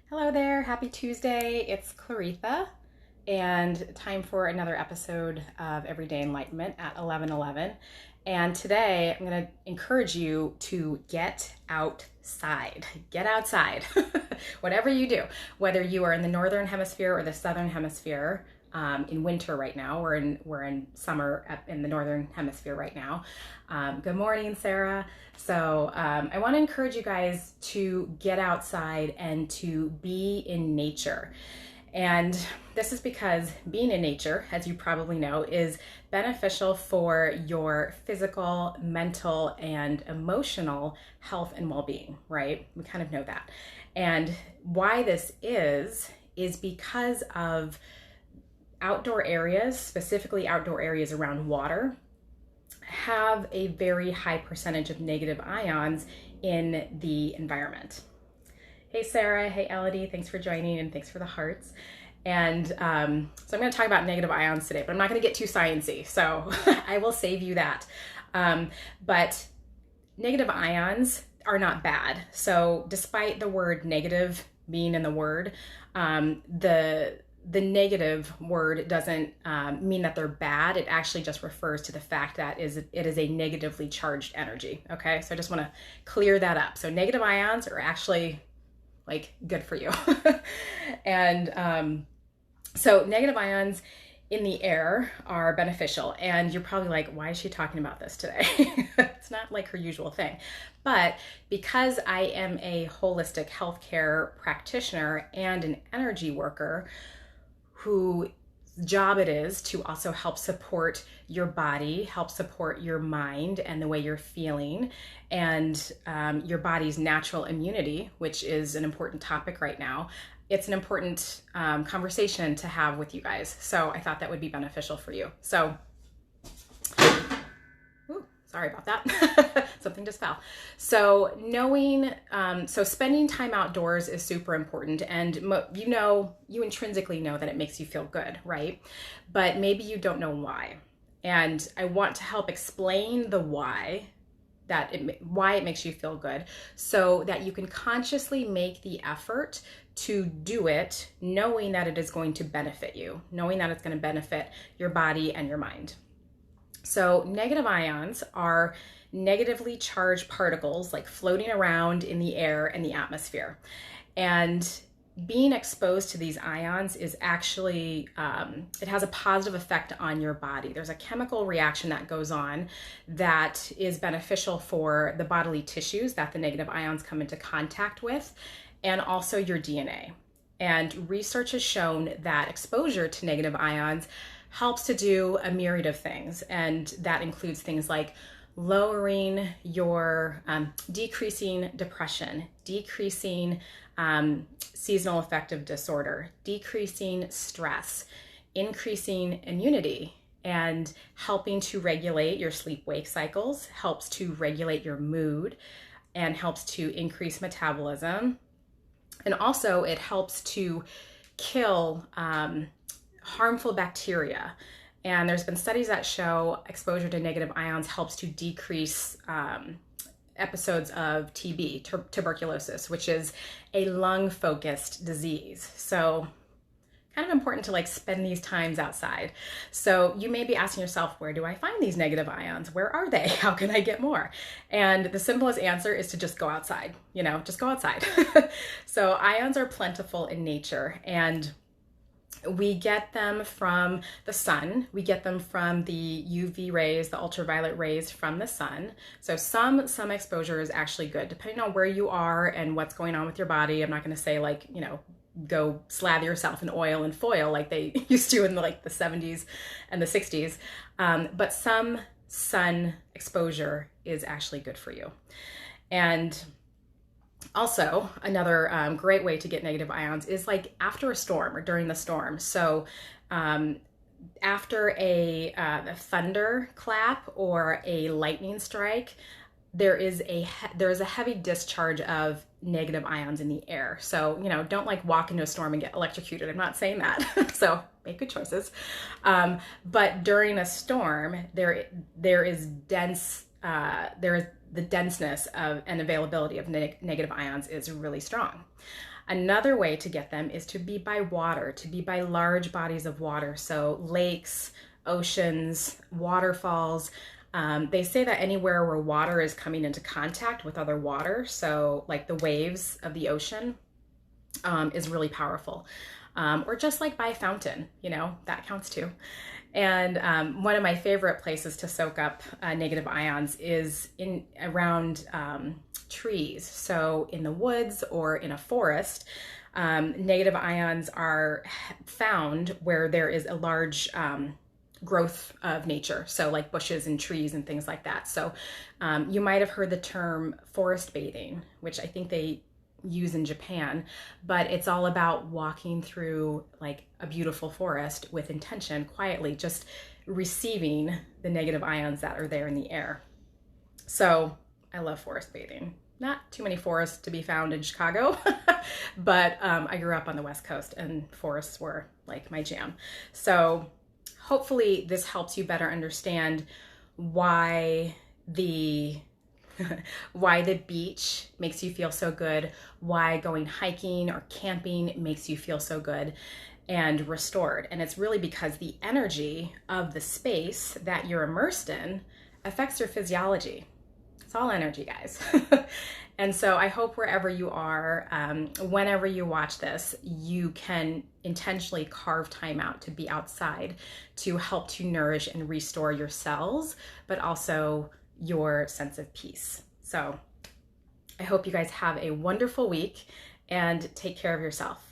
Hello there, happy Tuesday. It's Claritha, and time for another episode of Everyday Enlightenment at 11:11. And today I'm going to encourage you to get outside. Get outside. Whatever you do, whether you are in the northern hemisphere or the southern hemisphere. In winter right now, we're in summer in the northern hemisphere right now. Good morning, Sarah. So I want to encourage you guys to get outside and to be in nature. And this is because being in nature, as you probably know, is beneficial for your physical, mental, and emotional health and well-being, right? We kind of know that. And why this is because of outdoor areas, specifically outdoor areas around water, have a very high percentage of negative ions in the environment. Hey Sarah, hey Elodie, thanks for joining and thanks for the hearts. And so I'm going to talk about negative ions today, but I'm not going to get too sciencey, so I will save you that. But negative ions are not bad. So despite the word negative being in the word, the negative word doesn't mean that they're bad. It actually just refers to the fact that it is a negatively charged energy. Okay, so I just want to clear that up. So negative ions are actually like good for you. And so negative ions in the air are beneficial. And you're probably like, why is she talking about this today? It's not like her usual thing. But because I am a holistic healthcare practitioner and an energy worker, whose job it is to also help support your body, help support your mind and the way you're feeling, and your body's natural immunity, which is an important topic right now. It's an important conversation to have with you guys. So I thought that would be beneficial for you. So, sorry about that. Something just fell. So so spending time outdoors is super important. And you intrinsically know that it makes you feel good, right? But maybe you don't know why. And I want to help explain the why it makes you feel good, so that you can consciously make the effort to do it, knowing that it is going to benefit you, knowing that it's going to benefit your body and your mind. So negative ions are negatively charged particles like floating around in the air and the atmosphere. And being exposed to these ions is actually, it has a positive effect on your body. There's a chemical reaction that goes on that is beneficial for the bodily tissues that the negative ions come into contact with, and also your DNA. And research has shown that exposure to negative ions helps to do a myriad of things. And that includes things like lowering your, decreasing depression, decreasing seasonal affective disorder, decreasing stress, increasing immunity, and helping to regulate your sleep-wake cycles, helps to regulate your mood, and helps to increase metabolism. And also it helps to kill harmful bacteria. And there's been studies that show exposure to negative ions helps to decrease episodes of TB, tuberculosis, which is a lung-focused disease. So kind of important to spend these times outside. So you may be asking yourself, where do I find these negative ions? Where are they? How can I get more? And the simplest answer is to just go outside, just go outside. So ions are plentiful in nature, and we get them from the sun. We get them from the UV rays, the ultraviolet rays from the sun. So some exposure is actually good, depending on where you are and what's going on with your body. I'm not going to say go slather yourself in oil and foil like they used to in the 70s and the 60s. But some sun exposure is actually good for you. And also, another great way to get negative ions is after a storm or during the storm. So after a thunder clap or a lightning strike, there is a heavy discharge of negative ions in the air. So, don't walk into a storm and get electrocuted. I'm not saying that. So make good choices. But during a storm, there is dense the denseness of and availability of negative ions is really strong. Another way to get them is to be by water, to be by large bodies of water. So lakes, oceans, waterfalls. They say that anywhere where water is coming into contact with other water, so like the waves of the ocean, is really powerful. Or just like by a fountain, you know, that counts too. And one of my favorite places to soak up negative ions is around trees. So in the woods or in a forest, negative ions are found where there is a large growth of nature. So like bushes and trees and things like that. So you might have heard the term forest bathing, which I think they use in Japan, but it's all about walking through like a beautiful forest with intention, quietly, just receiving the negative ions that are there in the air. So I love forest bathing. Not too many forests to be found in Chicago, but I grew up on the West Coast and forests were like my jam. So hopefully this helps you better understand why the beach makes you feel so good, why going hiking or camping makes you feel so good and restored. And it's really because the energy of the space that you're immersed in affects your physiology. It's all energy, guys. And so I hope wherever you are, whenever you watch this, you can intentionally carve time out to be outside to help to nourish and restore your cells, but also your sense of peace. So I hope you guys have a wonderful week and take care of yourself.